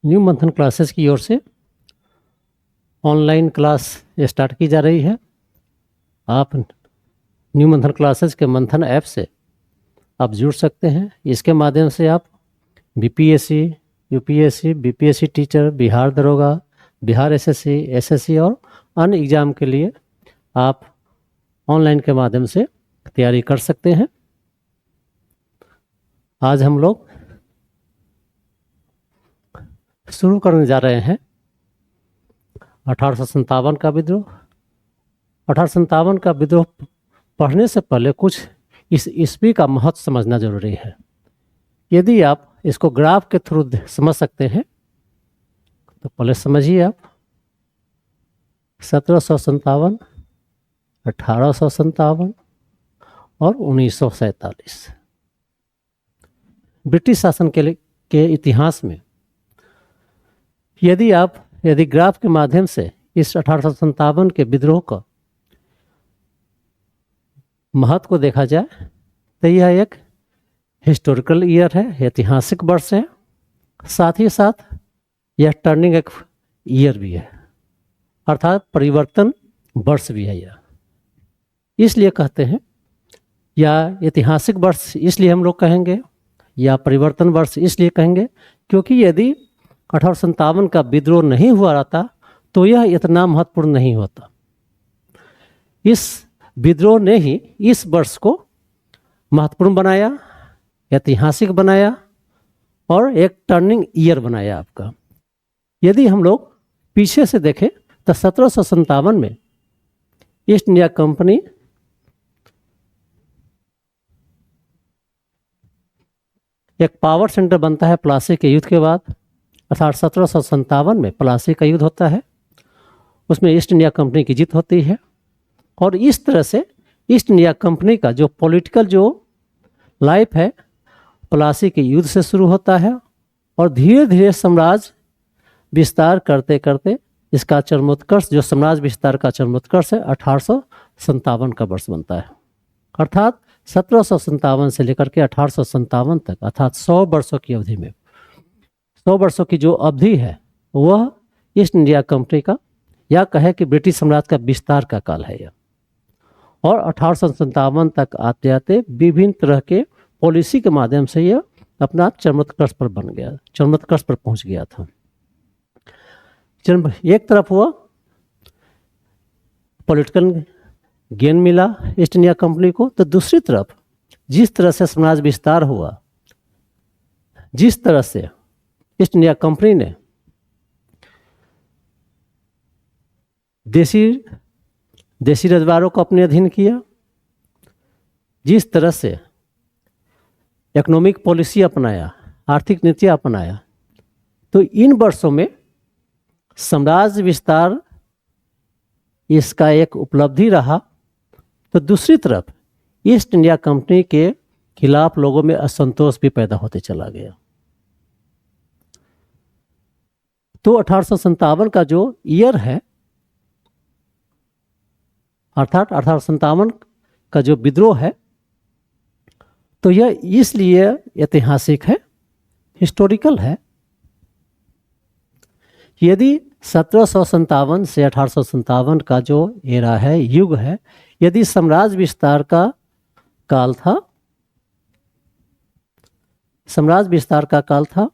New मंथन classes की ओर से ऑनलाइन क्लास स्टार्ट की जा रही है। आप न्यू मंथन क्लासेस के मंथन ऐप से आप जुड़ सकते हैं। इसके माध्यम से आप BPSC, UPSC, BPSC teacher, Bihar दरोगा, बिहार एसएससी, एसएससी और अन्य एग्ज़ाम के लिए आप ऑनलाइन के माध्यम से तैयारी कर सकते हैं। आज हम लोग शुरू करने जा रहे हैं 1857 का विद्रोह। 1857 का विद्रोह पढ़ने से पहले कुछ इस ईस्वी का महत्व समझना जरूरी है। यदि आप इसको ग्राफ के थ्रू समझ सकते हैं तो पहले समझिए आप 1757, 1857 और 1947। ब्रिटिश शासन के इतिहास में यदि ग्राफ के माध्यम से इस 1857 के विद्रोह का महत्व को देखा जाए तो यह एक हिस्टोरिकल ईयर है, ऐतिहासिक वर्ष है। साथ ही साथ यह टर्निंग एक ईयर भी है, अर्थात परिवर्तन वर्ष भी है। यह इसलिए कहते हैं, या ऐतिहासिक वर्ष इसलिए हम लोग कहेंगे या परिवर्तन वर्ष इसलिए कहेंगे क्योंकि यदि 1857 का विद्रोह नहीं हुआ रहता तो यह इतना महत्वपूर्ण नहीं होता। इस विद्रोह ने ही इस वर्ष को महत्वपूर्ण बनाया, ऐतिहासिक बनाया और एक टर्निंग ईयर बनाया आपका। यदि हम लोग पीछे से देखें तो 1757 में ईस्ट इंडिया कंपनी एक पावर सेंटर बनता है प्लासी के युद्ध के बाद। अर्थात 1757 में प्लासी का युद्ध होता है, उसमें ईस्ट इंडिया कंपनी की जीत होती है और इस तरह से ईस्ट इंडिया कंपनी का जो पॉलिटिकल जो लाइफ है प्लासी के युद्ध से शुरू होता है और धीरे धीरे साम्राज्य विस्तार करते करते इसका चरमोत्कर्ष, जो साम्राज्य विस्तार का चरमोत्कर्ष है, 1857 का वर्ष बनता है। अर्थात 1757 से लेकर के 1857 तक, अर्थात 100 वर्षों की अवधि में, 100 वर्षों की जो अवधि है वह ईस्ट इंडिया कंपनी का, या कहे कि ब्रिटिश साम्राज्य का विस्तार का काल है यह। और 1857 तक आते आते विभिन्न तरह के पॉलिसी के माध्यम से यह अपना चरमोत्कर्ष पर बन गया, चरमोत्कर्ष पर पहुंच गया था। एक तरफ हुआ पॉलिटिकल गेन मिला ईस्ट इंडिया कंपनी को, तो दूसरी तरफ जिस तरह से साम्राज्य विस्तार हुआ, जिस तरह से ईस्ट इंडिया कंपनी ने देसी रजवाड़ों को अपने अधीन किया, जिस तरह से इकोनॉमिक पॉलिसी अपनाया, आर्थिक नीतियां अपनाया, तो इन वर्षों में साम्राज्य विस्तार इसका एक उपलब्धि रहा। तो दूसरी तरफ ईस्ट इंडिया कंपनी के खिलाफ लोगों में असंतोष भी पैदा होते चला गया। तो 1857 का जो ईयर है, अर्थात 1857 का जो विद्रोह है, तो यह इसलिए ऐतिहासिक है, हिस्टोरिकल है। यदि 1757 से 1857 का जो एरा है, युग है, यदि साम्राज्य विस्तार का काल था, साम्राज्य विस्तार का काल था,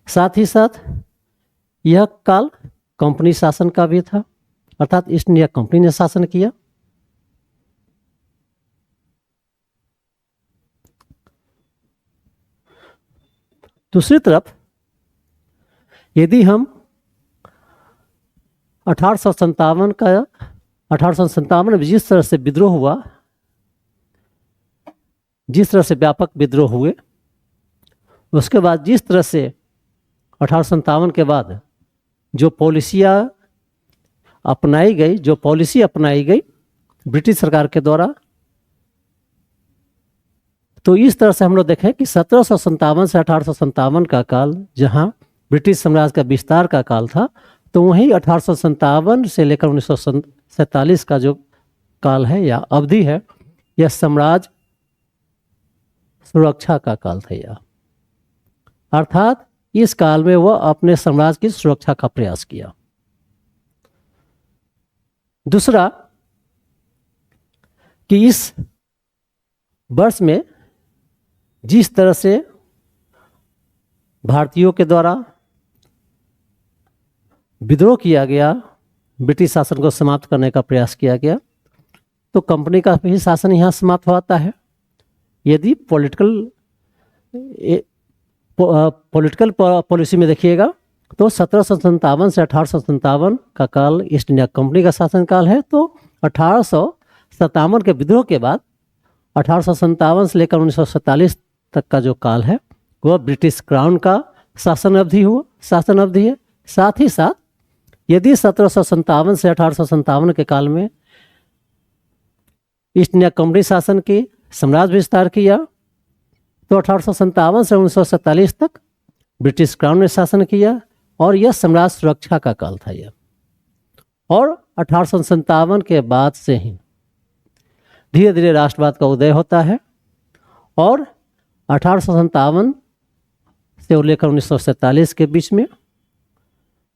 साथ ही साथ यह काल कंपनी शासन का भी था, अर्थात ईस्ट इंडिया कंपनी ने शासन किया। दूसरी तरफ यदि हम 1857 में जिस तरह से विद्रोह हुआ, जिस तरह से व्यापक विद्रोह हुए, उसके बाद जिस तरह से 1857 के बाद जो पॉलिसियाँ अपनाई गई, जो पॉलिसी अपनाई गई ब्रिटिश सरकार के द्वारा, तो इस तरह से हम लोग देखें कि 1757 से 1857 का काल जहां ब्रिटिश साम्राज्य का विस्तार का काल था, तो वहीं 1857 से लेकर 1947 का जो काल है या अवधि है, यह साम्राज्य सुरक्षा का काल था। यह अर्थात इस काल में वह अपने साम्राज्य की सुरक्षा का प्रयास किया। दूसरा कि इस वर्ष में जिस तरह से भारतीयों के द्वारा विद्रोह किया गया, ब्रिटिश शासन को समाप्त करने का प्रयास किया गया, तो कंपनी का भी शासन यहाँ समाप्त होता है। यदि पॉलिटिकल पॉलिसी में देखिएगा तो 1757 से 1857 का काल ईस्ट इंडिया कंपनी का शासनकाल है। तो 1857 के विद्रोह के बाद 1857 से लेकर 1947 तक का जो काल है वह ब्रिटिश क्राउन का शासन अवधि है। साथ ही साथ यदि 1757 से 1857 के काल में ईस्ट इंडिया कंपनी शासन की साम्राज्य विस्तार किया, तो 1857 से 1947 तक ब्रिटिश क्राउन ने शासन किया और यह साम्राज्य सुरक्षा का काल था यह। और 1857 के बाद से ही धीरे धीरे राष्ट्रवाद का उदय होता है और 1857 से लेकर 1947 के बीच में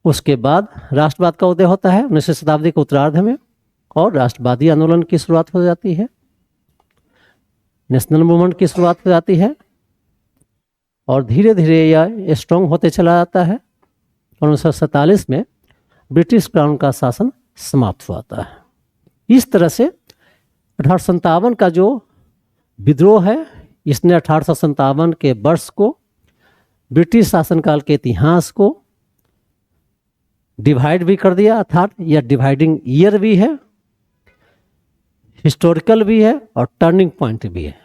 उसके बाद राष्ट्रवाद का उदय होता है 19वीं शताब्दी के उत्तरार्ध में, और राष्ट्रवादी आंदोलन की शुरुआत हो जाती है, नेशनल मूवमेंट की शुरुआत हो जाती है और धीरे धीरे यह स्ट्रॉन्ग होते चला जाता है और 1947 में ब्रिटिश क्राउन का शासन समाप्त हुआ है। इस तरह से 1857 का जो विद्रोह है इसने 1857 के वर्ष को, ब्रिटिश शासनकाल के इतिहास को डिवाइड भी कर दिया, अर्थात यह डिवाइडिंग ईयर भी है, हिस्टोरिकल भी है और टर्निंग पॉइंट भी है।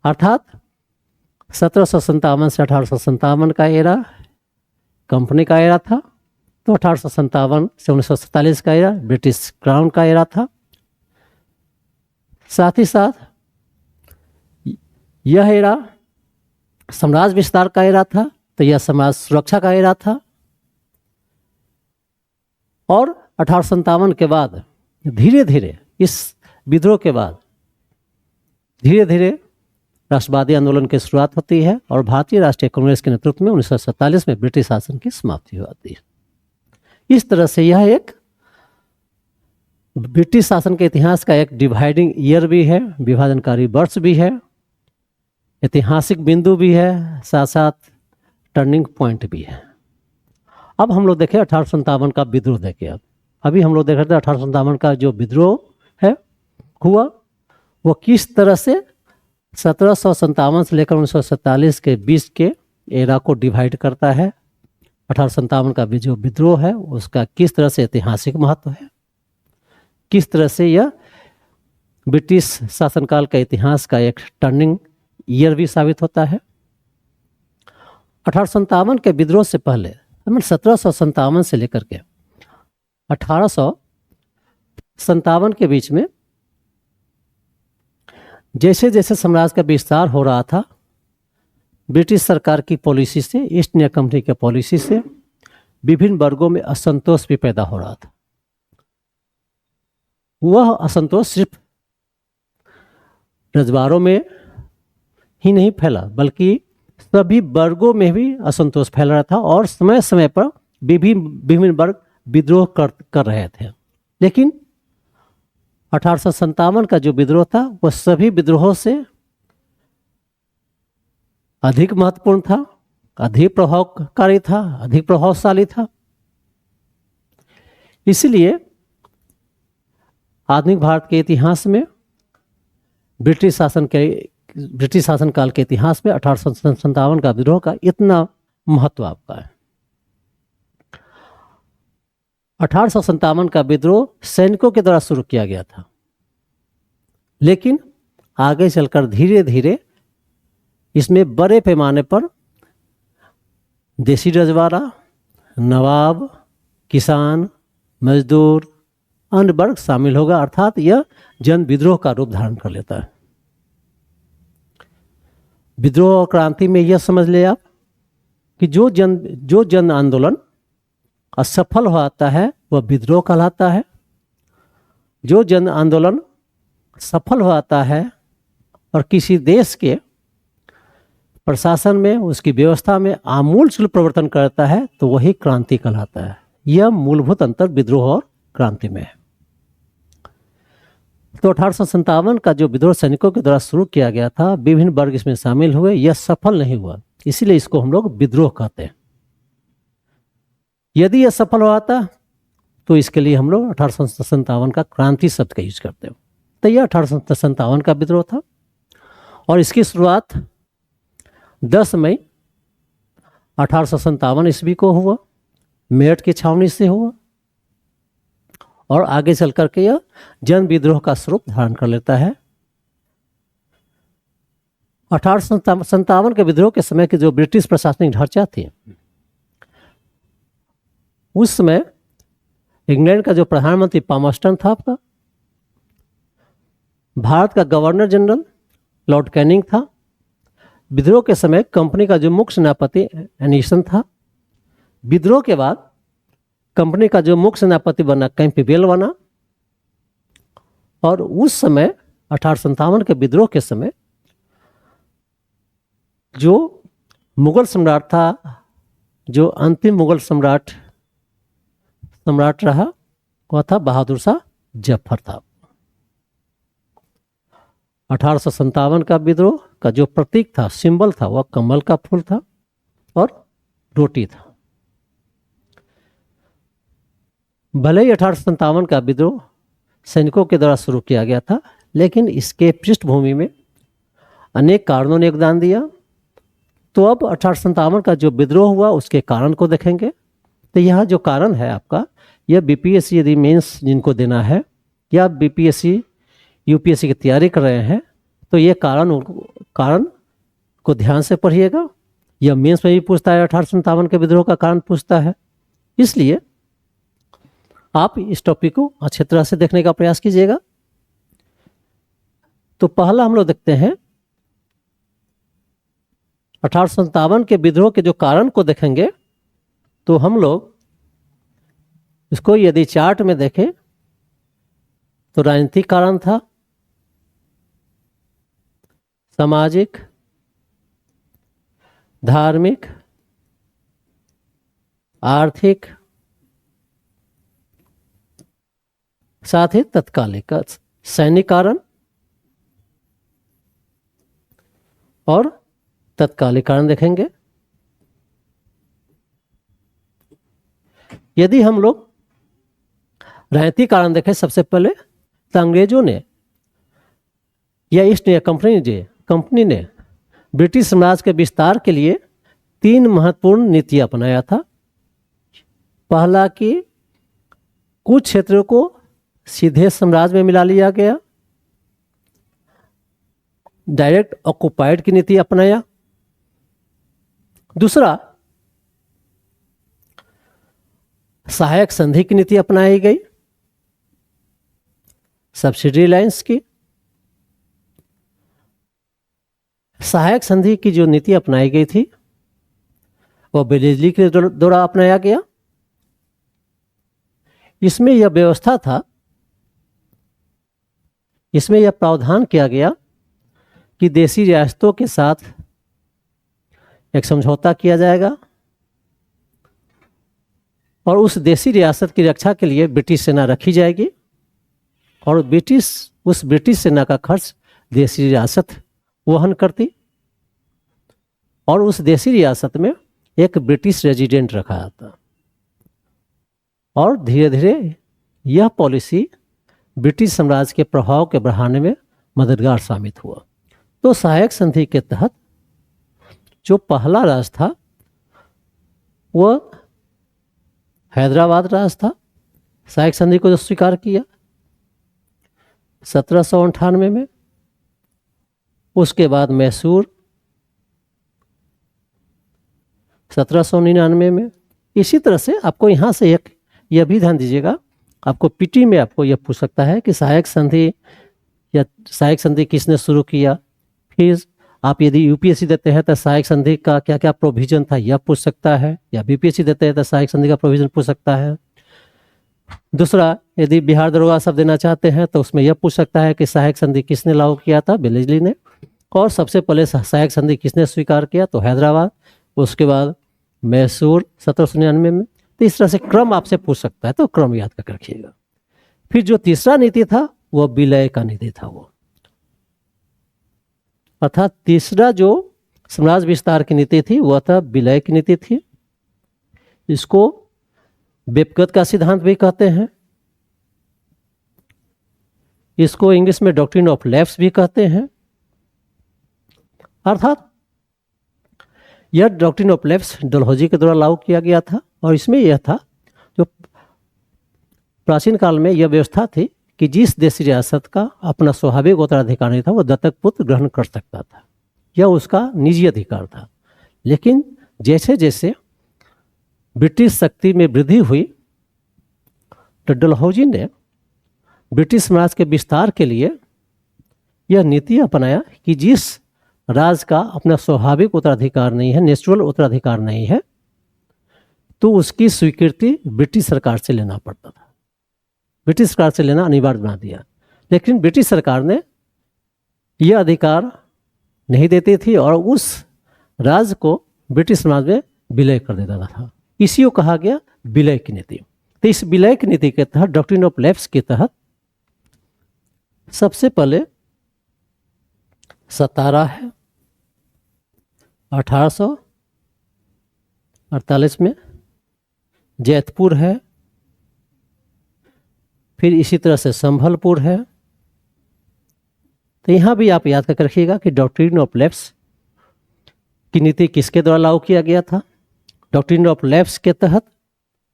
अर्थात 1757 से 1857 का एरा कंपनी का एरा था, तो 1857 से 1947 का एरा ब्रिटिश क्राउन का एरा था। साथ ही साथ यह एरा साम्राज्य विस्तार का एरा था, तो यह समाज सुरक्षा का एरा था। और 1857 के बाद धीरे धीरे, इस विद्रोह के बाद धीरे धीरे राष्ट्रवादी आंदोलन की शुरुआत होती है और भारतीय राष्ट्रीय कांग्रेस के नेतृत्व में 1947 में ब्रिटिश शासन की समाप्ति होती है। इस तरह से यह एक ब्रिटिश शासन के इतिहास का एक डिवाइडिंग ईयर भी है, विभाजनकारी वर्ष भी है, ऐतिहासिक बिंदु भी है, साथ साथ टर्निंग पॉइंट भी है। अब हम लोग देखें 1857 का विद्रोह देखें। अभी हम लोग देख रहे थे 1857 का जो विद्रोह है हुआ वो किस तरह से 1757 से लेकर 1947 के बीच के एरा को डिवाइड करता है। 1857 का भी जो विद्रोह है उसका किस तरह से ऐतिहासिक महत्व है, किस तरह से यह ब्रिटिश शासनकाल का इतिहास का एक टर्निंग ईयर भी साबित होता है। 1857 के विद्रोह से पहले 1757 से लेकर के 1857 के बीच में जैसे जैसे साम्राज्य का विस्तार हो रहा था, ब्रिटिश सरकार की पॉलिसी से, ईस्ट इंडिया कंपनी के पॉलिसी से विभिन्न वर्गों में असंतोष भी पैदा हो रहा था। वह असंतोष सिर्फ रजवाड़ों में ही नहीं फैला बल्कि सभी वर्गों में भी असंतोष फैल रहा था और समय समय पर विभिन्न वर्ग विद्रोह कर रहे थे। लेकिन 1857 का जो विद्रोह था वह सभी विद्रोहों से अधिक महत्वपूर्ण था, अधिक प्रभावकारी था, अधिक प्रभावशाली था। इसलिए आधुनिक भारत के इतिहास में ब्रिटिश शासनकाल के इतिहास में 1857 का विद्रोह का इतना महत्व आपका है। 1857 का विद्रोह सैनिकों के द्वारा शुरू किया गया था, लेकिन आगे चलकर धीरे धीरे इसमें बड़े पैमाने पर देसी रजवाड़ा, नवाब, किसान, मजदूर, अन्य वर्ग शामिल होगा, अर्थात यह जन विद्रोह का रूप धारण कर लेता है। विद्रोह और क्रांति में यह समझ ले आप कि जो जन आंदोलन असफल हो जाता है वह विद्रोह कहलाता है। जो जन आंदोलन सफल हो जाता है और किसी देश के प्रशासन में, उसकी व्यवस्था में आमूलचूल परिवर्तन करता है तो वही क्रांति कहलाता है। यह मूलभूत अंतर विद्रोह और क्रांति में है। तो 1857 का जो विद्रोह सैनिकों के द्वारा शुरू किया गया था, विभिन्न वर्ग इसमें शामिल हुए, यह सफल नहीं हुआ, इसीलिए इसको हम लोग विद्रोह कहते हैं। यदि यह सफल हुआ था तो इसके लिए हम लोग 1857 का क्रांति शब्द का यूज करते हैं। तो यह 1857 का विद्रोह था और इसकी शुरुआत 10 मई 1857 ईस्वी को हुआ, मेरठ की छावनी से हुआ और आगे चल करके यह जन विद्रोह का स्वरूप धारण कर लेता है। 1857 के विद्रोह के समय के जो ब्रिटिश प्रशासनिक ढांचा थी, उस समय इंग्लैंड का जो प्रधानमंत्री पामस्टन था आपका, भारत का गवर्नर जनरल लॉर्ड कैनिंग था, विद्रोह के समय कंपनी का जो मुख्य सेनापति एनिसन था, विद्रोह के बाद कंपनी का जो मुख्य सेनापति बना कैंपबेल बना, और उस समय 1857 के विद्रोह के समय जो मुगल सम्राट था, जो अंतिम मुगल सम्राट रहा, वह था बहादुर शाह जफर था। 1857 का विद्रोह का जो प्रतीक था, सिंबल था, वह कमल का फूल था और रोटी था। भले ही 1857 का विद्रोह सैनिकों के द्वारा शुरू किया गया था, लेकिन इसके पृष्ठभूमि में अनेक कारणों ने योगदान दिया। तो अब 1857 का जो विद्रोह हुआ उसके कारण को देखेंगे। तो यह जो कारण है आपका, यह बीपीएससी यदि मेंस जिनको देना है या बीपीएससी यूपीएससी की तैयारी कर रहे हैं, तो ये कारण को ध्यान से पढ़िएगा। यह मेंस में भी पूछता है, 1857 के विद्रोह का कारण पूछता है, इसलिए आप इस टॉपिक को अच्छी तरह से देखने का प्रयास कीजिएगा। तो पहला हम लोग देखते हैं 1857 के विद्रोह के जो कारण को देखेंगे, तो हम लोग इसको यदि चार्ट में देखें तो राजनीतिक कारण था, सामाजिक, धार्मिक, आर्थिक, साथ ही तत्कालिक सैनिक कारण और तत्कालिक कारण देखेंगे। यदि हम लोग राजनीतिक कारण देखें सबसे पहले, तो अंग्रेजों ने या ईस्ट इंडिया कंपनी ने ब्रिटिश साम्राज्य के विस्तार के लिए 3 महत्वपूर्ण नीति अपनाया था। पहला कि कुछ क्षेत्रों को सीधे साम्राज्य में मिला लिया गया, डायरेक्ट ऑक्युपाइड की नीति अपनाया। दूसरा, सहायक संधि की नीति अपनाई गई, सब्सिडी लाइन्स की। सहायक संधि की जो नीति अपनाई गई थी वह बेलेजली के द्वारा अपनाया गया। इसमें यह व्यवस्था था, इसमें यह प्रावधान किया गया कि देशी रियासतों के साथ एक समझौता किया जाएगा और उस देशी रियासत की रक्षा के लिए ब्रिटिश सेना रखी जाएगी और उस ब्रिटिश सेना का खर्च देशी रियासत वहन करती और उस देशी रियासत में एक ब्रिटिश रेजिडेंट रखा जाता। और धीरे धीरे यह पॉलिसी ब्रिटिश साम्राज्य के प्रभाव के बढ़ाने में मददगार साबित हुआ। तो सहायक संधि के तहत जो पहला राज्य था वह हैदराबाद राज्य था। सहायक संधि को जो स्वीकार किया 1798 में, उसके बाद मैसूर 1799 में। इसी तरह से आपको यहाँ से एक यह भी ध्यान दीजिएगा, आपको पीटी में आपको यह पूछ सकता है कि सहायक संधि किसने शुरू किया। फिर आप यदि यूपीएससी देते हैं तो सहायक संधि का क्या क्या प्रोविजन था यह पूछ सकता है, या बीपीएससी देते हैं तो सहायक संधि का प्रोविजन पूछ सकता है। दूसरा, यदि बिहार दरोगा सब देना चाहते हैं तो उसमें यह पूछ सकता है कि सहायक संधि किसने लागू किया था, बेलेजली ने। और सबसे पहले सहायक संधि किसने स्वीकार किया? तो हैदराबाद, उसके बाद मैसूर 1799 में। तो इस तरह से क्रम आपसे पूछ सकता है, तो क्रम याद कर रखिएगा। फिर जो तीसरा नीति था वह विलय का नीति था। वो अर्थात तीसरा जो साम्राज्य विस्तार की नीति थी वह था विलय की नीति थी। इसको बेपगत का सिद्धांत भी कहते हैं। इसको इंग्लिश में डॉक्ट्रिन ऑफ लैप्स भी कहते हैं। अर्थात यह डॉक्ट्रिन ऑफ लैप्स डलहौजी के द्वारा लागू किया गया था और इसमें यह था, जो प्राचीन काल में यह व्यवस्था थी कि जिस देशी रियासत का अपना स्वाभाविक उत्तराधिकार नहीं था वह दत्तक पुत्र ग्रहण कर सकता था, यह उसका निजी अधिकार था। लेकिन जैसे जैसे ब्रिटिश शक्ति में वृद्धि हुई तो डलहौजी ने ब्रिटिश साम्राज्य के विस्तार के लिए यह नीति अपनाया कि जिस राज्य का अपना स्वाभाविक उत्तराधिकार नहीं है, नेचुरल उत्तराधिकार नहीं है, तो उसकी स्वीकृति ब्रिटिश सरकार से लेना पड़ता था। ब्रिटिश सरकार से लेना अनिवार्य बना दिया। लेकिन ब्रिटिश सरकार ने यह अधिकार नहीं देती थी और उस राज्य को ब्रिटिश समाज में विलय कर देता था। इसी को कहा गया विलय की नीति। तो इस विलय की नीति के तहत, डॉक्ट्रिन ऑफ लैप्स के तहत, सबसे पहले सतारा है 1848 में, जैतपुर है, फिर इसी तरह से संभलपुर है। तो यहाँ भी आप याद करके रखिएगा कि डॉक्ट्रिन ऑफ लैप्स की नीति किसके द्वारा लागू किया गया था। डॉक्ट्रिन ऑफ लैप्स के तहत,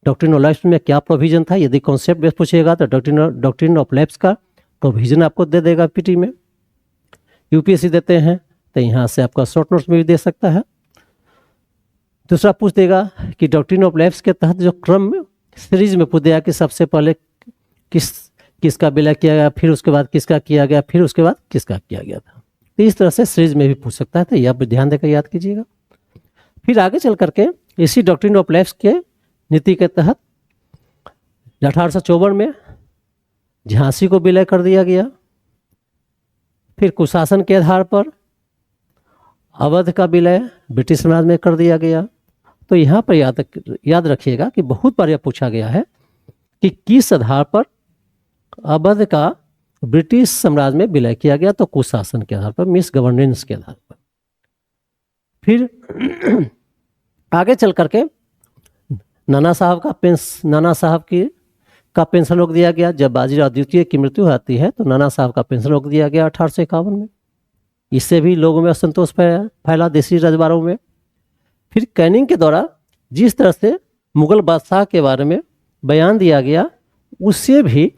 डॉक्ट्रिन ऑफ लैप्स में क्या प्रोविजन था, यदि कॉन्सेप्ट बेस पूछेगा तो डॉक्ट्रिन ऑफ लैप्स का प्रोविजन आपको दे देगा पीटी में। यूपीएससी देते हैं तो यहाँ से आपका शॉर्ट नोट्स में भी दे सकता है। दूसरा पूछ देगा कि डॉक्ट्रिन ऑफ लैप्स के तहत जो क्रम सीरीज में पूछ देगा कि सबसे पहले किसका विलय किया गया, फिर उसके बाद किसका किया गया, फिर उसके बाद किसका किया गया था। तो इस तरह से सीरीज में भी पूछ सकता है, तो यह भी ध्यान देकर याद कीजिएगा। फिर आगे चल करके इसी डॉक्ट्रिन ऑफ लैप्स के नीति के तहत 1854 में झांसी को विलय कर दिया गया। फिर कुशासन के आधार पर अवध का विलय ब्रिटिश साम्राज्य में कर दिया गया। तो यहाँ पर याद रखिएगा कि बहुत बार यह पूछा गया है कि किस आधार पर अवध का ब्रिटिश साम्राज्य में विलय किया गया, तो कुशासन के आधार पर, मिस गवर्नेंस के आधार पर। फिर आगे चल करके नाना साहब का पेंशन रोक दिया गया। जब बाजीराव द्वितीय की मृत्यु आती है तो नाना साहब का पेंशन रोक दिया गया 1851 में। इससे भी लोगों में असंतोष फैला देशी रजवाड़ों में। फिर कैनिंग के द्वारा जिस तरह से मुगल बादशाह के बारे में बयान दिया गया, उससे भी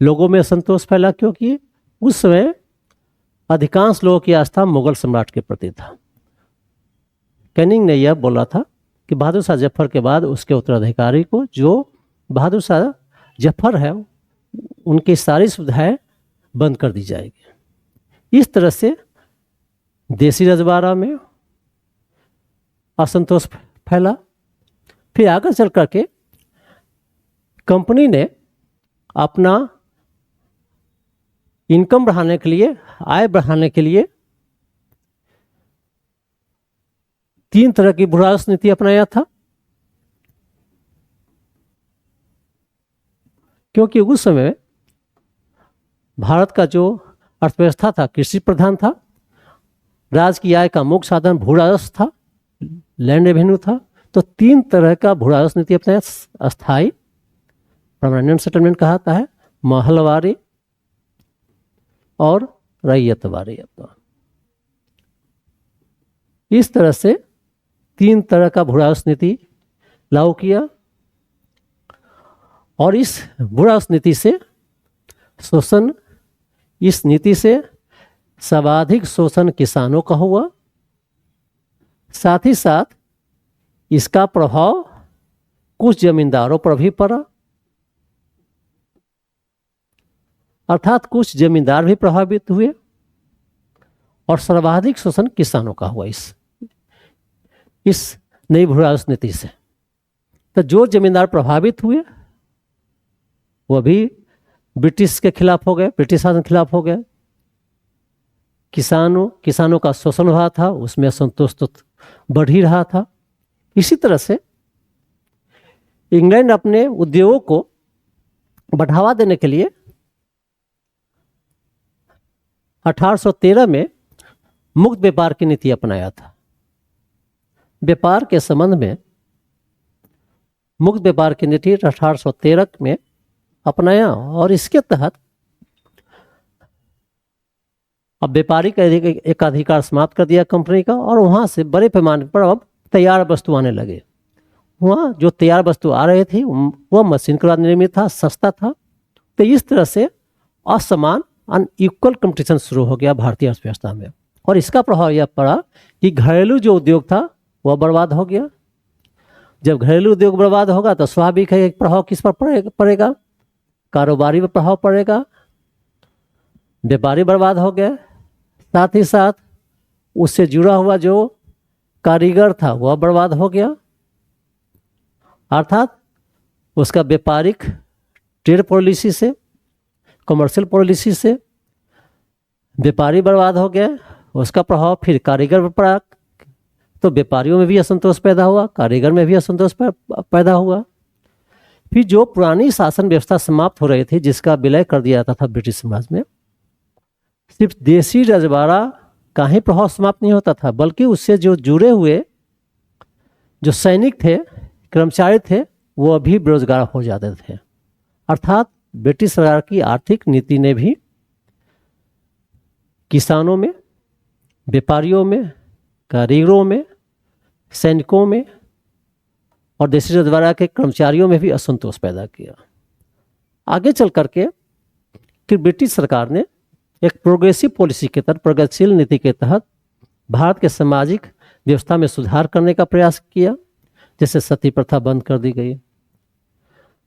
लोगों में असंतोष फैला, क्योंकि उस समय अधिकांश लोगों की आस्था मुगल सम्राट के प्रति था। कैनिंग ने यह बोला था कि बहादुर शाह जफर के बाद उसके उत्तराधिकारी को, जो बहादुर शाह जफर है, उनकी सारी सुविधाएं बंद कर दी जाएगी। इस तरह से देशी रजवाड़ा में असंतोष फैला। फिर आगे चल करके कंपनी ने अपना इनकम बढ़ाने के लिए, आय बढ़ाने के लिए 3 तरह की भूराजस्व नीति अपनाया था। क्योंकि उस समय भारत का जो अर्थव्यवस्था था कृषि प्रधान था, राज्य की आय का मुख्य साधन भूराजस्व था, लैंड रेवेन्यू था। तो 3 तरह का भूराजस्व नीति अपनाया। अस्थाई, परमानेंट सेटलमेंट कहता है, महलवारी और रैयतवारी। इस तरह से 3 तरह का भूराजस्व नीति लागू किया। और इस भूराजस्व नीति से शोषण, इस नीति से सर्वाधिक शोषण किसानों का हुआ। साथ ही साथ इसका प्रभाव कुछ जमींदारों पर भी पड़ा, अर्थात कुछ जमींदार भी प्रभावित हुए, और सर्वाधिक शोषण किसानों का हुआ इस नई भूराजस्व नीति से। तो जो जमींदार प्रभावित हुए वह भी ब्रिटिश के खिलाफ हो गए, ब्रिटिश शासन के खिलाफ हो गए। किसानों का शोषण हुआ था, उसमें असंतोष तो बढ़ ही रहा था। इसी तरह से इंग्लैंड अपने उद्योगों को बढ़ावा देने के लिए 1813 में मुक्त व्यापार की नीति अपनाया था। व्यापार के संबंध में मुक्त व्यापार की नीति 1813 में अपनाया और इसके तहत अब व्यापारी का एक अधिकार समाप्त कर दिया कंपनी का, और वहाँ से बड़े पैमाने पर अब तैयार वस्तु आने लगे। वहाँ जो तैयार वस्तु आ रही थी वह मशीन के द्वारा निर्मित था, सस्ता था। तो इस तरह से असमान अनइक्वल कंपटीशन शुरू हो गया भारतीय अर्थव्यवस्था में, और इसका प्रभाव यह पड़ा कि घरेलू जो उद्योग था वह बर्बाद हो गया। जब घरेलू उद्योग बर्बाद होगा तो स्वाभाविक है एक प्रभाव किस पर पड़ेगा, कारोबारी पर प्रभाव पड़ेगा। व्यापारी बर्बाद हो गए, साथ ही साथ उससे जुड़ा हुआ जो कारीगर था वह बर्बाद हो गया, अर्थात उसका व्यापारिक ट्रेड पॉलिसी से, कमर्शियल पॉलिसी से व्यापारी बर्बाद हो गया। उसका प्रभाव फिर कारीगर पर पड़ा, तो व्यापारियों में भी असंतोष पैदा हुआ, कारीगर में भी असंतोष पैदा हुआ। फिर जो पुरानी शासन व्यवस्था समाप्त हो रही थी, जिसका विलय कर दिया जाता था ब्रिटिश समाज में, सिर्फ देशी रजवाड़ा का ही प्रभाव समाप्त नहीं होता था, बल्कि उससे जो जुड़े हुए जो सैनिक थे, कर्मचारी थे, वो भी बेरोजगार हो जाते थे। अर्थात ब्रिटिश सरकार की आर्थिक नीति ने भी किसानों में, व्यापारियों में, कारीगरों में, सैनिकों में और देशी रजवाड़ा के कर्मचारियों में भी असंतोष पैदा किया। आगे चल करके फिर ब्रिटिश सरकार ने एक प्रोग्रेसिव पॉलिसी के तहत, प्रगतिशील नीति के तहत भारत के सामाजिक व्यवस्था में सुधार करने का प्रयास किया। जैसे सती प्रथा बंद कर दी गई,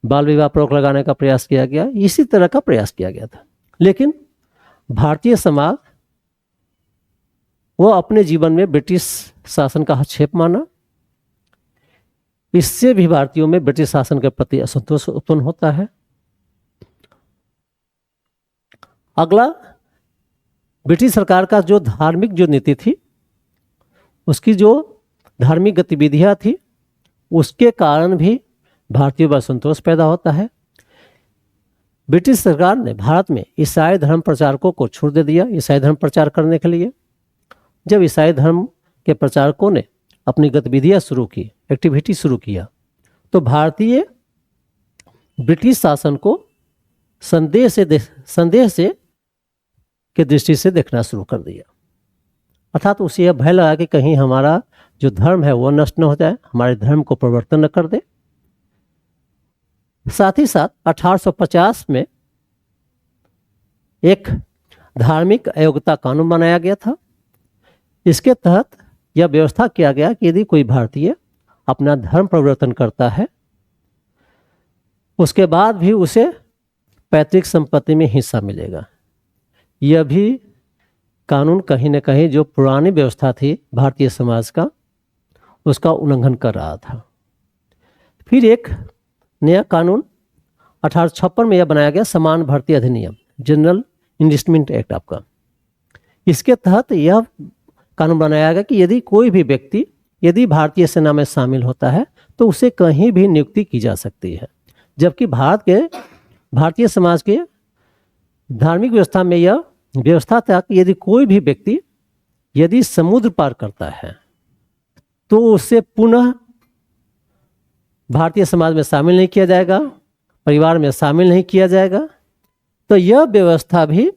बाल विवाह पर रोक लगाने का प्रयास किया गया, इसी तरह का प्रयास किया गया था। लेकिन भारतीय समाज वो अपने जीवन में ब्रिटिश शासन का हस्तक्षेप माना। इससे भी भारतीयों में ब्रिटिश शासन के प्रति असंतोष उत्पन्न होता है। अगला, ब्रिटिश सरकार का जो धार्मिक जो नीति थी, उसकी जो धार्मिक गतिविधियां थी, उसके कारण भी भारतीयों में असंतोष पैदा होता है। ब्रिटिश सरकार ने भारत में ईसाई धर्म प्रचारकों को छूट दे दिया ईसाई धर्म प्रचार करने के लिए। जब ईसाई धर्म के प्रचारकों ने अपनी गतिविधियां शुरू की, एक्टिविटी शुरू किया, तो भारतीय ब्रिटिश शासन को संदेह से के दृष्टि से देखना शुरू कर दिया। अर्थात उसे यह भय लगा कि कहीं हमारा जो धर्म है वो नष्ट न हो जाए, हमारे धर्म को परिवर्तन न कर दे। साथ ही साथ 1850 में एक धार्मिक अयोग्यता कानून बनाया गया था। इसके तहत यह व्यवस्था किया गया कि यदि कोई भारतीय अपना धर्म परिवर्तन करता है, उसके बाद भी उसे पैतृक संपत्ति में हिस्सा मिलेगा। यह भी कानून कहीं न कहीं जो पुरानी व्यवस्था थी भारतीय समाज का, उसका उल्लंघन कर रहा था। फिर एक नया कानून 1856 में यह बनाया गया, समान भर्ती अधिनियम, जनरल इनलिस्टमेंट एक्ट आपका। इसके तहत यह कानून बनाया गया कि यदि कोई भी व्यक्ति यदि भारतीय सेना में शामिल होता है तो उसे कहीं भी नियुक्ति की जा सकती है। जबकि भारतीय समाज के धार्मिक व्यवस्था में यह व्यवस्था था कि यदि कोई भी व्यक्ति यदि समुद्र पार करता है तो उससे पुनः भारतीय समाज में शामिल नहीं किया जाएगा, परिवार में शामिल नहीं किया जाएगा। तो यह व्यवस्था भी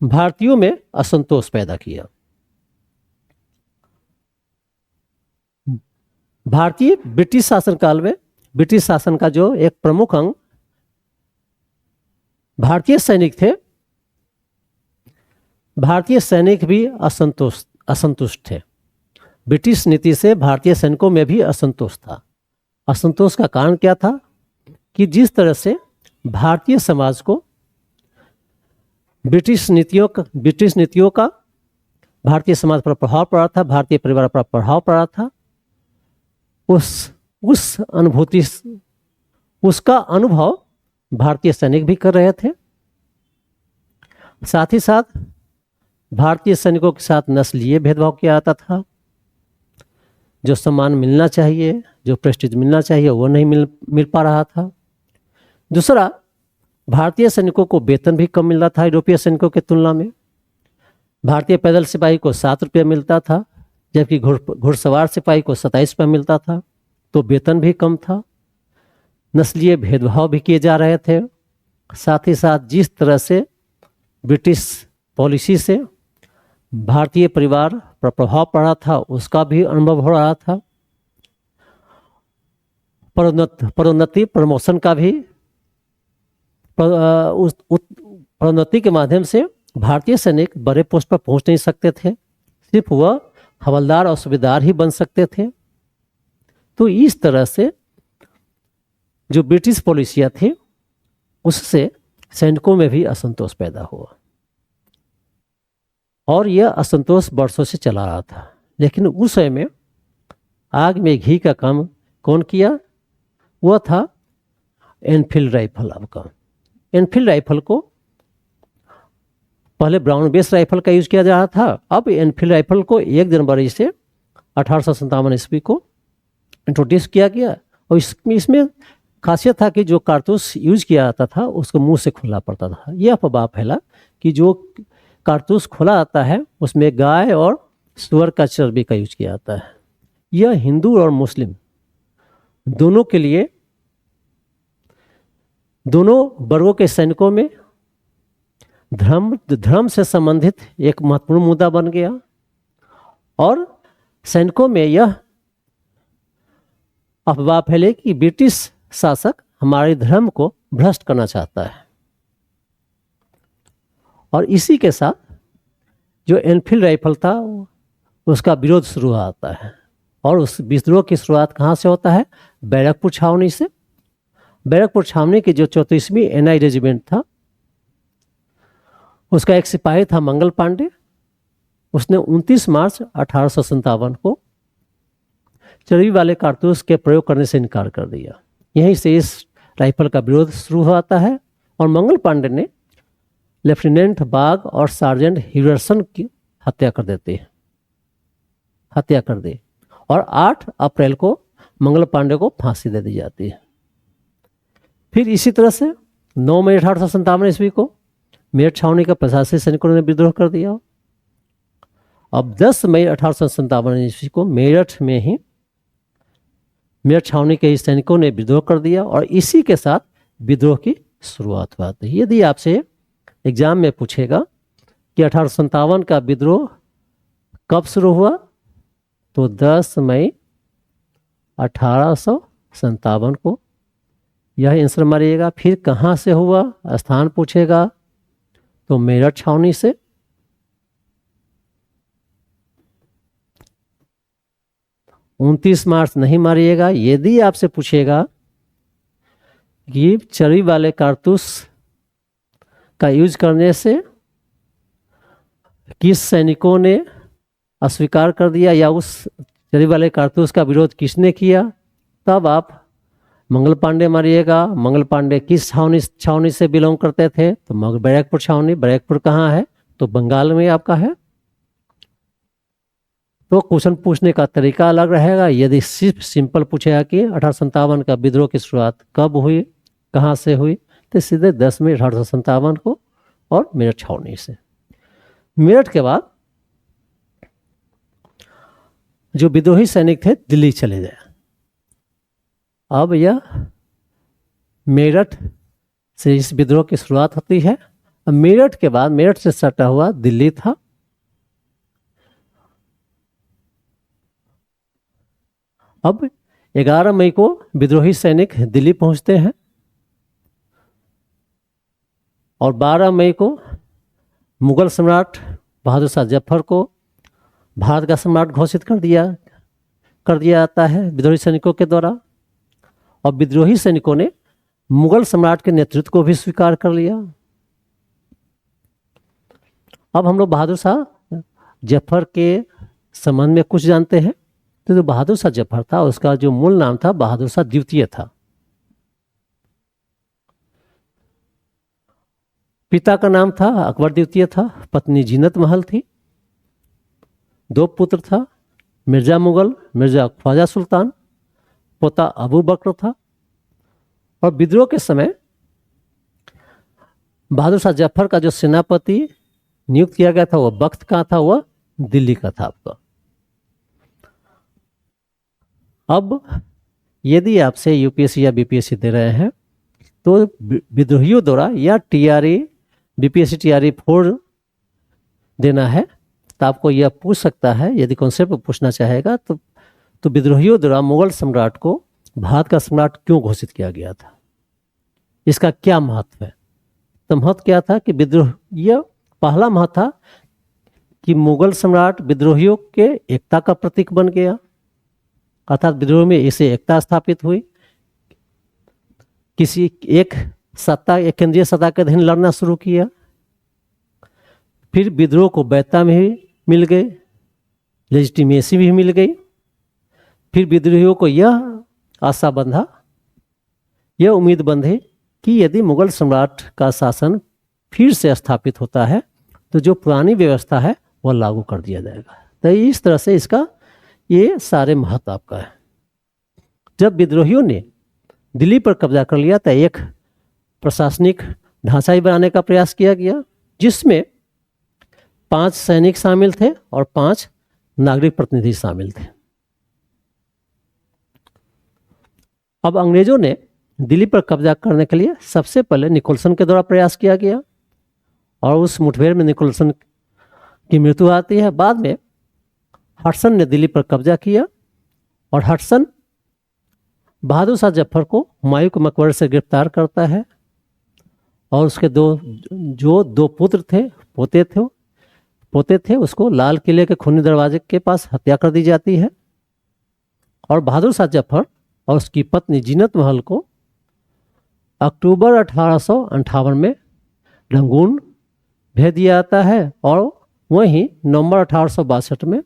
भारतीयों में असंतोष पैदा किया। भारतीय ब्रिटिश शासन काल में ब्रिटिश शासन का जो एक प्रमुख अंग भारतीय सैनिक थे, भारतीय सैनिक भी असंतुष्ट थे। ब्रिटिश नीति से भारतीय सैनिकों में भी असंतोष था। असंतोष का कारण क्या था कि जिस तरह से भारतीय समाज को ब्रिटिश नीतियों का भारतीय समाज पर प्रभाव पड़ा था, भारतीय परिवार पर प्रभाव पड़ा था, उसका अनुभव भारतीय सैनिक भी कर रहे थे। साथ ही साथ भारतीय सैनिकों के साथ नस्लीय भेदभाव किया जाता था। जो सम्मान मिलना चाहिए, जो प्रेस्टीज मिलना चाहिए, वो नहीं मिल पा रहा था। दूसरा, भारतीय सैनिकों को वेतन भी कम मिल रहा था यूरोपीय सैनिकों की तुलना में। भारतीय पैदल सिपाही को 7 रुपये मिलता था, जबकि घुड़सवार सिपाही को 27 रुपये मिलता था। तो वेतन भी कम था, नस्लीय भेदभाव भी किए जा रहे थे। साथ ही साथ जिस तरह से ब्रिटिश पॉलिसी से भारतीय परिवार पर प्रभाव पड़ रहा था, उसका भी अनुभव हो रहा था। पदोन्नति प्रमोशन का भी उस पदोन्नति के माध्यम से भारतीय सैनिक बड़े पोस्ट पर पहुंच नहीं सकते थे, सिर्फ वह हवलदार और सूबेदार ही बन सकते थे। तो इस तरह से जो ब्रिटिश पॉलिसियां थी, उससे सैनिकों में भी असंतोष पैदा हुआ और यह असंतोष वर्षों से चला रहा था। लेकिन उस समय में आग में घी का काम कौन किया? वह था एनफील्ड राइफल। आपका एनफील्ड राइफल को पहले ब्राउन बेस राइफल का यूज किया जा रहा था, अब एनफील्ड राइफल को 1 जनवरी से 1857 ईस्वी को इंट्रोड्यूस किया गया। और इसमें खासियत था कि जो कारतूस यूज किया जाता था उसको मुंह से खुला पड़ता था। यह अफवाह फैला कि जो कारतूस खुला आता है उसमें गाय और सुअर का चर्बी का यूज किया जाता है। यह हिंदू और मुस्लिम दोनों के लिए, दोनों वर्गों के सैनिकों में धर्म से संबंधित एक महत्वपूर्ण मुद्दा बन गया और सैनिकों में यह अफवाह फैले कि ब्रिटिश शासक हमारे धर्म को भ्रष्ट करना चाहता है। और इसी के साथ जो एनफील्ड राइफल था उसका विरोध शुरू होता है। और उस विद्रोह की शुरुआत कहाँ से होता है? बैरकपुर छावनी से। बैरकपुर छावनी की जो 34वीं एनआई रेजिमेंट था, उसका एक सिपाही था मंगल पांडे। उसने 29 मार्च 1857 को चर्बी वाले कारतूस के प्रयोग करने से इनकार कर दिया। यहीं से इस राइफल का विरोध शुरू होता है और मंगल पांडे ने लेफ्टिनेंट बाग और सार्जेंट ह्यूडरसन की हत्या कर दी और 8 अप्रैल को मंगल पांडे को फांसी दे दी जाती है। फिर इसी तरह से 9 मई 1857 ईस्वी को मेरठ छावनी का प्रशासनिक सैनिकों ने विद्रोह कर दिया। अब 10 मई 1857 ईस्वी को मेरठ में ही मेरठ छावनी के सैनिकों ने विद्रोह कर दिया और इसी के साथ विद्रोह की शुरुआत हुआ। तो यदि आपसे एग्जाम में पूछेगा कि 1857 का विद्रोह कब शुरू हुआ, तो 10 मई 1857 को यह आंसर मारिएगा। फिर कहाँ से हुआ, स्थान पूछेगा तो मेरठ छावनी से। उनतीस मार्च नहीं मारिएगा। यदि आपसे पूछेगा कि चर्बी वाले कारतूस का यूज करने से किस सैनिकों ने अस्वीकार कर दिया या उस चर्बी वाले कारतूस का विरोध किसने किया, तब आप मंगल पांडे मारिएगा। मंगल पांडे किस छावनी से बिलोंग करते थे, तो बैरकपुर छावनी। बैरकपुर कहाँ है, तो बंगाल में आपका है। तो क्वेश्चन पूछने का तरीका अलग रहेगा। यदि सिर्फ सिंपल पूछेगा कि 1857 का विद्रोह की शुरुआत कब हुई, कहाँ से हुई, तो सीधे 10 मई 1857 को और मेरठ छावनी से। मेरठ के बाद जो विद्रोही सैनिक थे दिल्ली चले गए। अब यह मेरठ से इस विद्रोह की शुरुआत होती है। अब मेरठ के बाद मेरठ से सटा हुआ दिल्ली था। अब 11 मई को विद्रोही सैनिक दिल्ली पहुंचते हैं और 12 मई को मुगल सम्राट बहादुर शाह जफर को भारत का सम्राट घोषित कर दिया जाता है विद्रोही सैनिकों के द्वारा। और विद्रोही सैनिकों ने मुगल सम्राट के नेतृत्व को भी स्वीकार कर लिया। अब हम लोग बहादुर शाह जफर के संबंध में कुछ जानते हैं। तो जो बहादुर शाह जफर था, उसका जो मूल नाम था बहादुर शाह द्वितीय था। पिता का नाम था अकबर द्वितीय था, पत्नी जीनत महल थी, 2 पुत्र था, मिर्जा मुगल, मिर्जा ख्वाजा सुल्तान, पोता अबू बकर था। और विद्रोह के समय बहादुर शाह जफर का जो सेनापति नियुक्त किया गया था वह बख्त का था, वह दिल्ली का था आपका। अब यदि आपसे यूपीएससी या बीपीएससी दे रहे हैं तो विद्रोहियों द्वारा या टीआरई बीपीएससी टीआरई 4 देना है तो आपको यह पूछ सकता है, यदि कॉन्सेप्ट पूछना चाहेगा तो विद्रोहियों द्वारा मुगल सम्राट को भारत का सम्राट क्यों घोषित किया गया था, इसका क्या महत्व है। तो महत्व क्या था कि विद्रोह, यह पहला महत्व था कि मुगल सम्राट विद्रोहियों के एकता का प्रतीक बन गया, अर्थात विद्रोह में इसे एकता स्थापित हुई, किसी एक केंद्रीय सत्ता के अधीन लड़ना शुरू किया। फिर विद्रोह को वैधता में भी मिल गई, लेजिटिमेसी भी मिल गई। फिर विद्रोहियों को यह आशा बंधा, यह उम्मीद बंधे कि यदि मुगल सम्राट का शासन फिर से स्थापित होता है तो जो पुरानी व्यवस्था है वह लागू कर दिया जाएगा। तो इस तरह से इसका ये सारे महत्व आपका है। जब विद्रोहियों ने दिल्ली पर कब्जा कर लिया तो एक प्रशासनिक ढांचा ही बनाने का प्रयास किया गया, जिसमें 5 सैनिक शामिल थे और 5 नागरिक प्रतिनिधि शामिल थे। अब अंग्रेजों ने दिल्ली पर कब्जा करने के लिए सबसे पहले निकोलसन के द्वारा प्रयास किया गया और उस मुठभेड़ में निकोलसन की मृत्यु आती है। बाद में हडसन ने दिल्ली पर कब्जा किया और हडसन बहादुर शाह जफर को हुमायूं के मकबरे से गिरफ्तार करता है और उसके दो पुत्र थे, पोते थे, उसको लाल किले के खूनी दरवाजे के पास हत्या कर दी जाती है। और बहादुर शाह जफर और उसकी पत्नी जीनत महल को अक्टूबर 1858 में रंगून भेज दिया जाता है और वहीं नवंबर 1862 में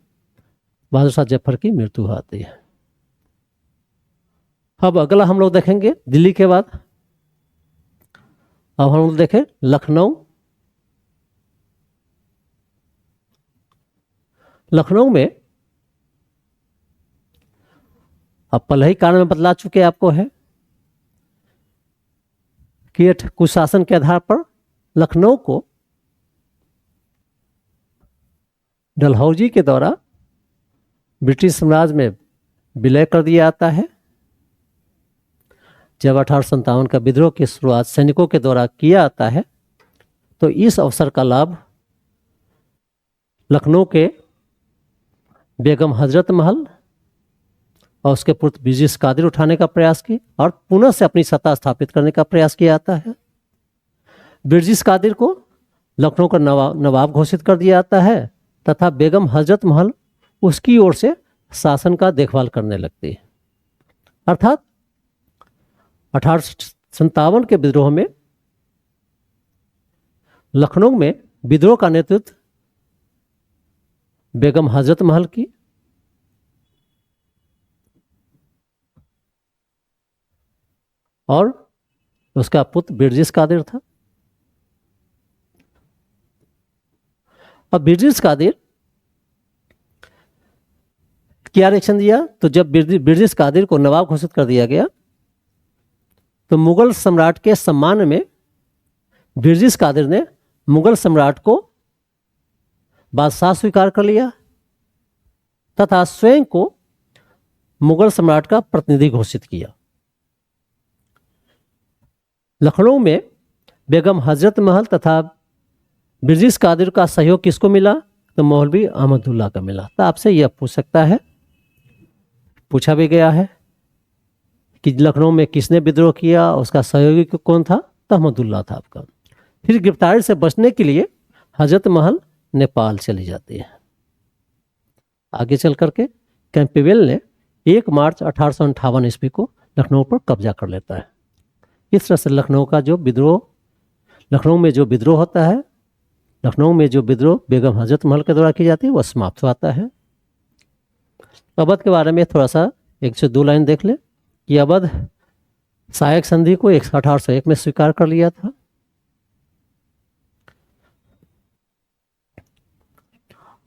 बहादुर शाह जफर की मृत्यु आती है। अब अगला हम लोग देखेंगे दिल्ली के बाद, अब हम लोग देखें लखनऊ। लखनऊ में अब पहले ही कारण में बतला चुके आपको है कि कुशासन के आधार पर लखनऊ को डलहौजी के द्वारा ब्रिटिश साम्राज्य में विलय कर दिया जाता है। जब 1857 का विद्रोह की शुरुआत सैनिकों के द्वारा किया जाता है तो इस अवसर का लाभ लखनऊ के बेगम हजरत महल और उसके पुत्र ब्रिजेश कादिर उठाने का प्रयास की और पुनः से अपनी सत्ता स्थापित करने का प्रयास किया जाता है। ब्रिजेश कादिर को लखनऊ का नवाब घोषित कर दिया जाता है तथा बेगम हजरत महल उसकी ओर से शासन का देखभाल करने लगती है। अर्थात 1857 के विद्रोह में लखनऊ में विद्रोह का नेतृत्व बेगम हजरत महल की और उसका पुत्र ब्रिजेश कादिर था। अब ब्रिजेश कादिर क्या रिएक्शन दिया, तो जब ब्रिजेश कादिर को नवाब घोषित कर दिया गया तो मुगल सम्राट के सम्मान में ब्रिजेश कादिर ने मुगल सम्राट को बादशाह स्वीकार कर लिया तथा स्वयं को मुगल सम्राट का प्रतिनिधि घोषित किया। लखनऊ में बेगम हजरत महल तथा ब्रिजेश कादिर का सहयोग किसको मिला, तो मौलवी अहमदुल्ला का मिला। तो आपसे यह पूछ सकता है, पूछा भी गया है कि लखनऊ में किसने विद्रोह किया, उसका सहयोगी कौन था, तो अहमदुल्ला था आपका। फिर गिरफ्तारी से बचने के लिए हजरत महल नेपाल चली जाती है। आगे चल करके कैंपबेल ने 1 मार्च 1858 ईस्वी को लखनऊ पर कब्जा कर लेता है। इस तरह से लखनऊ में जो विद्रोह होता है, लखनऊ में जो विद्रोह बेगम हजरत महल के द्वारा की जाती है वह समाप्त होता है। अवध के बारे में थोड़ा सा 1 से 2 लाइन देख ले कि अवध सहायक संधि को 1801 में स्वीकार कर लिया था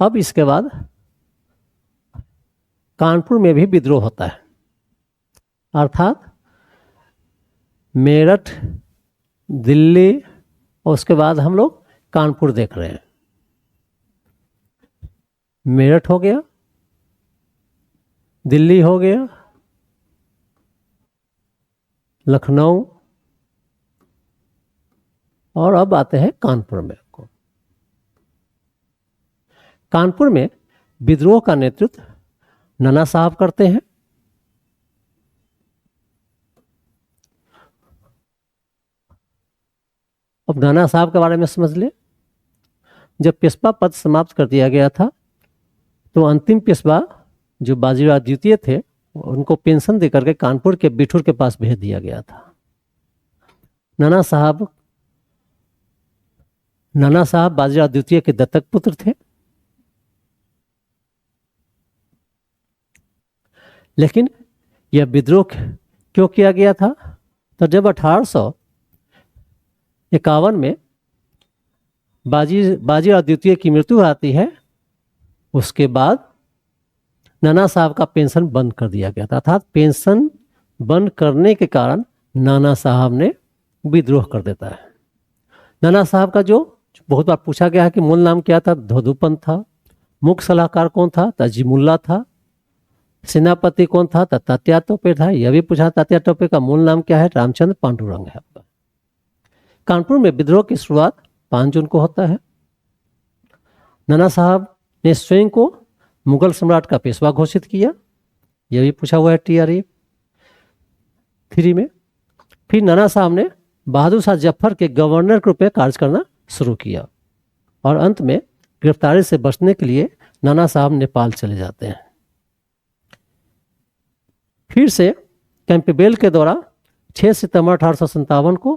अब इसके बाद कानपुर में भी विद्रोह होता है, अर्थात मेरठ, दिल्ली और उसके बाद हम लोग कानपुर देख रहे हैं। मेरठ हो गया, दिल्ली हो गया, लखनऊ, और अब आते हैं कानपुर में। कानपुर में विद्रोह का नेतृत्व नाना साहब करते हैं। अब नाना साहब के बारे में समझ ले। जब पेशवा पद समाप्त कर दिया गया था तो अंतिम पेशवा जो बाजीराव द्वितीय थे उनको पेंशन देकर के कानपुर के बिठूर के पास भेज दिया गया था। नाना साहब बाजीराव द्वितीय के दत्तक पुत्र थे, लेकिन यह विद्रोह क्यों किया गया था? तो जब 1851 में बाजीराव द्वितीय की मृत्यु आती है, उसके बाद नाना साहब का पेंशन बंद कर दिया गया था। अर्थात पेंशन बंद करने के कारण नाना साहब ने विद्रोह कर देता है। नाना साहब का जो बहुत बार पूछा गया है कि मूल नाम क्या था? धोधुपंत था। मुख्य सलाहकार कौन था? तजीमुल्ला था। सेनापति कौन था? तात्या टोपे था। यह भी पूछा तात्या टोपे का मूल नाम क्या है? रामचंद्र पांडुरंग है आपका। कानपुर में विद्रोह की शुरुआत 5 जून को होता है। नाना साहब ने स्वयं को मुगल सम्राट का पेशवा घोषित किया, यह भी पूछा हुआ है TRE 3 में। फिर नाना साहब ने बहादुर शाह जफर के गवर्नर के रूप में कार्य करना शुरू किया और अंत में गिरफ्तारी से बचने के लिए नाना साहब नेपाल चले जाते हैं। फिर से कैंपबेल के द्वारा 6 सितंबर 1857 को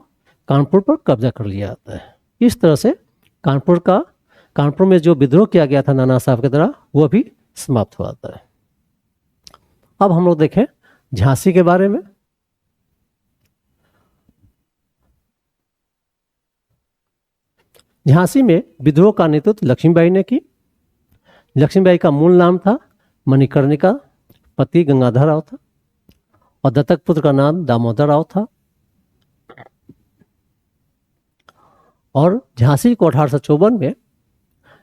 कानपुर पर कब्जा कर लिया जाता है। इस तरह से कानपुर में जो विद्रोह किया गया था नाना साहब के द्वारा वो भी समाप्त हो जाता है। अब हम लोग देखें झांसी के बारे में। झांसी में विद्रोह का नेतृत्व लक्ष्मीबाई ने की। लक्ष्मीबाई का मूल नाम था मणिकर्णिका, पति गंगाधर राव था और दत्तक पुत्र का नाम दामोदर राव था। और झांसी को 1854 में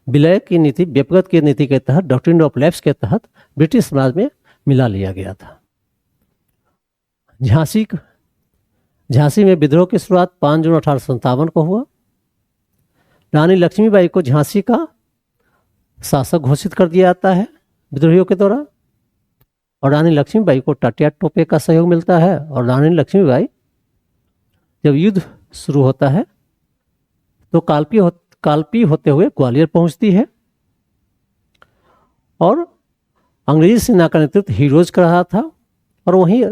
विलय की नीति, व्यक्तिगत की नीति के तहत, डॉक्ट्रिन ऑफ लैप्स के तहत ब्रिटिश राज में मिला लिया गया था। झांसी में विद्रोह की शुरुआत 5 जून 1857 को हुआ। रानी लक्ष्मीबाई को झांसी का शासक घोषित कर दिया जाता है विद्रोहियों के द्वारा और रानी लक्ष्मीबाई को तात्या टोपे का सहयोग मिलता है। और रानी लक्ष्मीबाई जब युद्ध शुरू होता है तो कालपी होते हुए ग्वालियर पहुंचती है और अंग्रेजी सेना का नेतृत्व हीरोज कर रहा था। और वहीं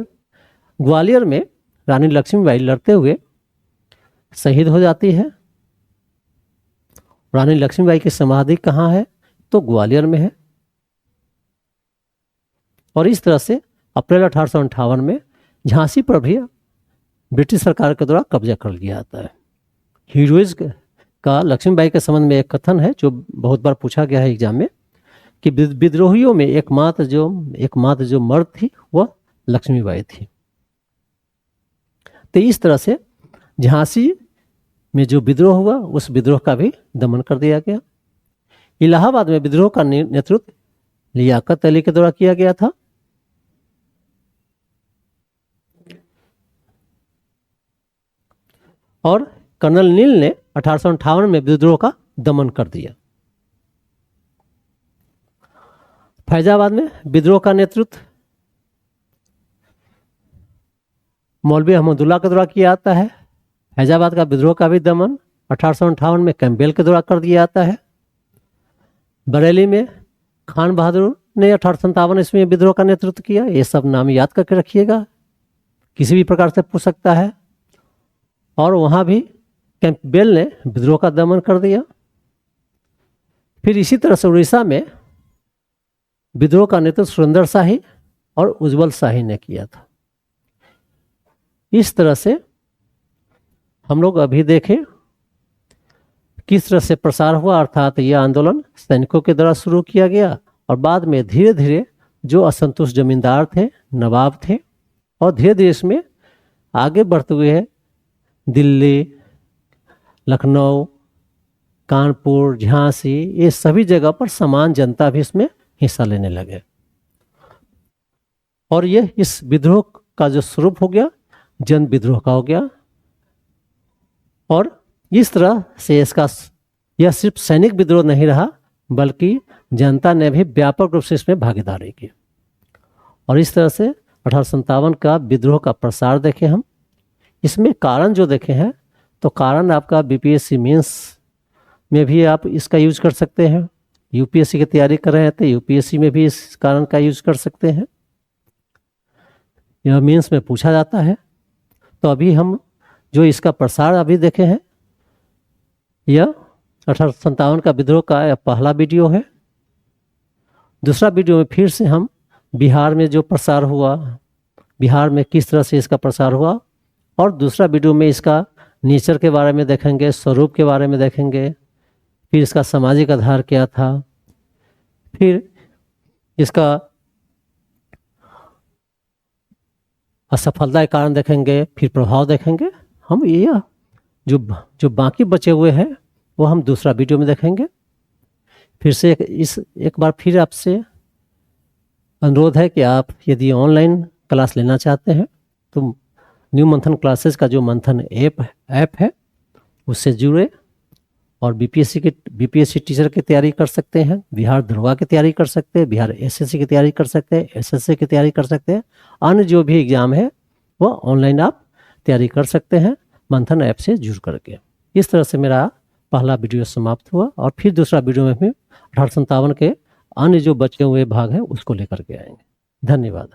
ग्वालियर में रानी लक्ष्मीबाई लड़ते हुए शहीद हो जाती है। रानी लक्ष्मीबाई की समाधि कहाँ है? तो ग्वालियर में है। और इस तरह से अप्रैल 1858 में झांसी पर भी ब्रिटिश सरकार के द्वारा कब्जा कर लिया जाता है। हीरोइज का लक्ष्मीबाई के संबंध में एक कथन है जो बहुत बार पूछा गया है एग्जाम में कि विद्रोहियों में एकमात्र जो मर्द थी वह लक्ष्मीबाई थी। तो इस तरह से झांसी में जो विद्रोह हुआ उस विद्रोह का भी दमन कर दिया गया। इलाहाबाद में विद्रोह का नेतृत्व लियाकत अली के द्वारा किया गया था। और कर्नल नील ने 1858 में विद्रोह का दमन कर दिया। फैजाबाद में विद्रोह का नेतृत्व मौलवी अहमदुल्ला के द्वारा किया जाता है। फैजाबाद का विद्रोह का भी दमन 1858 में कैंपबेल के द्वारा कर दिया जाता है। बरेली में खान बहादुर ने 1857 ईस्वी में विद्रोह का नेतृत्व किया। ये सब नाम याद करके रखिएगा, किसी भी प्रकार से पूछ सकता है। और वहाँ भी कैंपबेल ने विद्रोह का दमन कर दिया। फिर इसी तरह से उड़ीसा में विद्रोह का नेतृत्व सुरेंद्र शाही और उज्जवल शाही ने किया था। इस तरह से हम लोग अभी देखें किस तरह से प्रसार हुआ, अर्थात यह आंदोलन सैनिकों के द्वारा शुरू किया गया और बाद में धीरे धीरे जो असंतुष्ट जमींदार थे, नवाब थे, और धीरे धीरे इसमें आगे बढ़ते हुए दिल्ली, लखनऊ, कानपुर, झांसी, ये सभी जगह पर समान जनता भी इसमें हिस्सा लेने लगे। और ये इस विद्रोह का जो स्वरूप हो गया, जन विद्रोह का हो गया। और इस तरह से इसका यह सिर्फ सैनिक विद्रोह नहीं रहा, बल्कि जनता ने भी व्यापक रूप से इसमें भागीदारी की। और इस तरह से 1857 का विद्रोह का प्रसार देखें हम। इसमें कारण जो देखे हैं, तो कारण आपका बीपीएससी मेंस में भी आप इसका यूज कर सकते हैं। यूपीएससी की तैयारी कर रहे हैं तो यूपीएससी में भी इस कारण का यूज कर सकते हैं। यह मेंस में पूछा जाता है। तो अभी हम जो इसका प्रसार अभी देखे हैं, यह 1857 का विद्रोह का यह पहला वीडियो है। दूसरा वीडियो में फिर से हम बिहार में जो प्रसार हुआ, बिहार में किस तरह से इसका प्रसार हुआ, और दूसरा वीडियो में इसका नेचर के बारे में देखेंगे, स्वरूप के बारे में देखेंगे, फिर इसका सामाजिक आधार क्या था, फिर इसका असफलता के कारण देखेंगे, फिर प्रभाव देखेंगे। हम यह जो बाकी बचे हुए हैं वो हम दूसरा वीडियो में देखेंगे। फिर से एक बार फिर आपसे अनुरोध है कि आप यदि ऑनलाइन क्लास लेना चाहते हैं तो न्यू मंथन क्लासेस का जो मंथन ऐप है उससे जुड़े और बीपीएससी टीचर की तैयारी कर सकते हैं, बिहार दरोगा की तैयारी कर सकते हैं, बिहार एसएससी की तैयारी कर सकते हैं, एसएससी की तैयारी कर सकते हैं। अन्य जो भी एग्ज़ाम है वो ऑनलाइन आप तैयारी कर सकते हैं मंथन ऐप से जुड़ करके। इस तरह से मेरा पहला वीडियो समाप्त हुआ और फिर दूसरा वीडियो में भी 1857 के अन्य जो बचे हुए भाग हैं उसको लेकर के आएंगे। धन्यवाद।